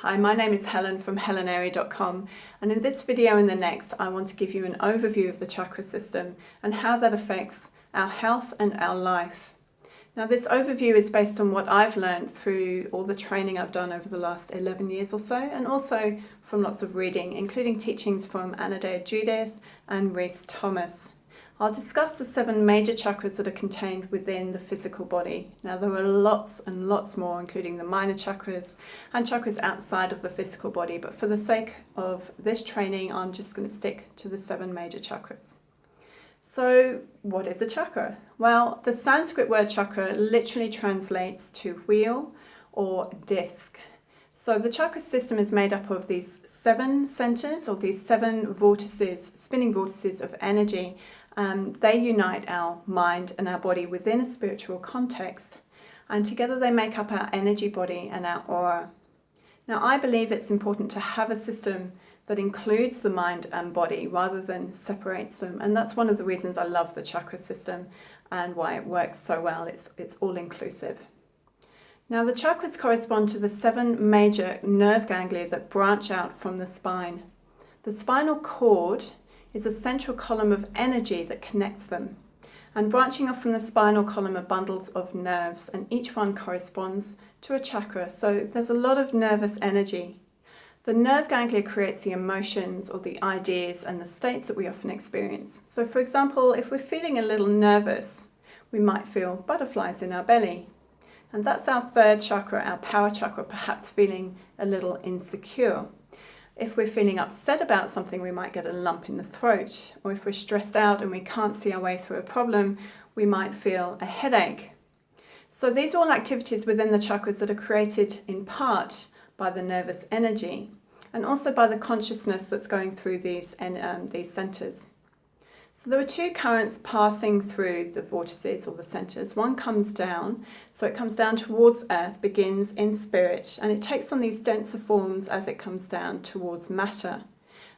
Hi, my name is Helen from helenairy.com, and in this video and the next I want to give you an overview of the chakra system and how that affects our health and our life. Now, this overview is based on what I've learned through all the training I've done over the last 11 years or so, and also from lots of reading, including teachings from Anodea Judith and Reese Thomas. I'll discuss the 7 major chakras that are contained within the physical body. Now, there are lots and lots more, including the minor chakras and chakras outside of the physical body, but for the sake of this training, I'm just going to stick to the 7 major chakras. So, what is a chakra? Well, the Sanskrit word chakra literally translates to wheel or disc. So the chakra system is made up of these 7 centers, or these 7 vortices, spinning vortices of energy. They unite our mind and our body within a spiritual context, and together they make up our energy body and our aura. Now, I believe it's important to have a system that includes the mind and body rather than separates them, and that's one of the reasons I love the chakra system and why it works so well. It's all inclusive. Now, the chakras correspond to the 7 major nerve ganglia that branch out from the spine. The spinal cord is a central column of energy that connects them. And branching off from the spinal column are bundles of nerves, and each one corresponds to a chakra. So there's a lot of nervous energy. The nerve ganglia creates the emotions or the ideas and the states that we often experience. So for example, if we're feeling a little nervous, we might feel butterflies in our belly. And that's our 3rd chakra, our power chakra, perhaps feeling a little insecure. If we're feeling upset about something, we might get a lump in the throat. Or if we're stressed out and we can't see our way through a problem, we might feel a headache. So these are all activities within the chakras that are created in part by the nervous energy and also by the consciousness that's going through these centers. So there are 2 currents passing through the vortices or the centers. One comes down, so it comes down towards earth, begins in spirit, and it takes on these denser forms as it comes down towards matter.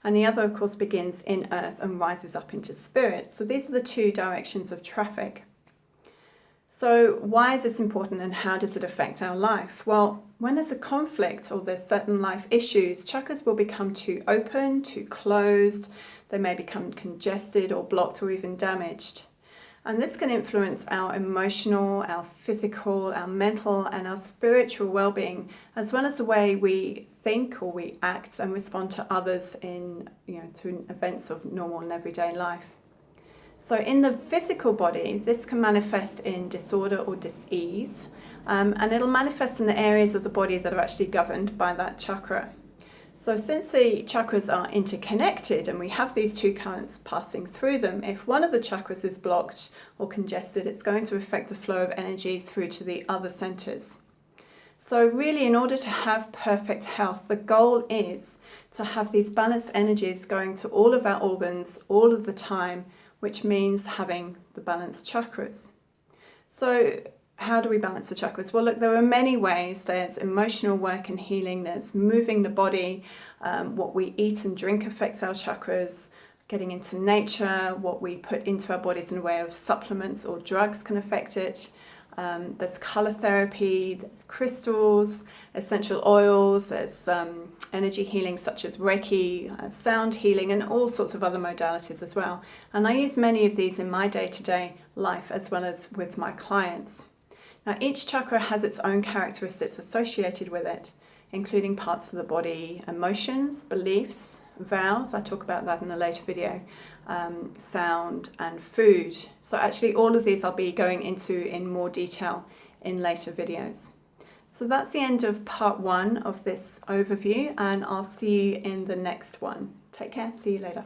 And the other, of course, begins in earth and rises up into spirit. So these are the 2 directions of traffic. So why is this important and how does it affect our life? Well, when there's a conflict or there's certain life issues, chakras will become too open, too closed. They may become congested or blocked or even damaged. And this can influence our emotional, our physical, our mental and our spiritual well-being, as well as the way we think or we act and respond to others to events of normal and everyday life. So in the physical body, this can manifest in disorder or dis-ease, and it'll manifest in the areas of the body that are actually governed by that chakra. So since the chakras are interconnected and we have these 2 currents passing through them, if one of the chakras is blocked or congested, it's going to affect the flow of energy through to the other centers. So really, in order to have perfect health, the goal is to have these balanced energies going to all of our organs all of the time, which means having the balanced chakras. So how do we balance the chakras? Well, look, there are many ways. There's emotional work and healing, there's moving the body, what we eat and drink affects our chakras, getting into nature, what we put into our bodies in the way of supplements or drugs can affect it. There's colour therapy, there's crystals, essential oils, there's energy healing such as Reiki, sound healing, and all sorts of other modalities as well. And I use many of these in my day-to-day life as well as with my clients. Now, each chakra has its own characteristics associated with it, including parts of the body, emotions, beliefs, vows, I talk about that in a later video, sound and food. So actually all of these I'll be going into in more detail in later videos. So that's the end of part 1 of this overview, and I'll see you in the next one. Take care, see you later.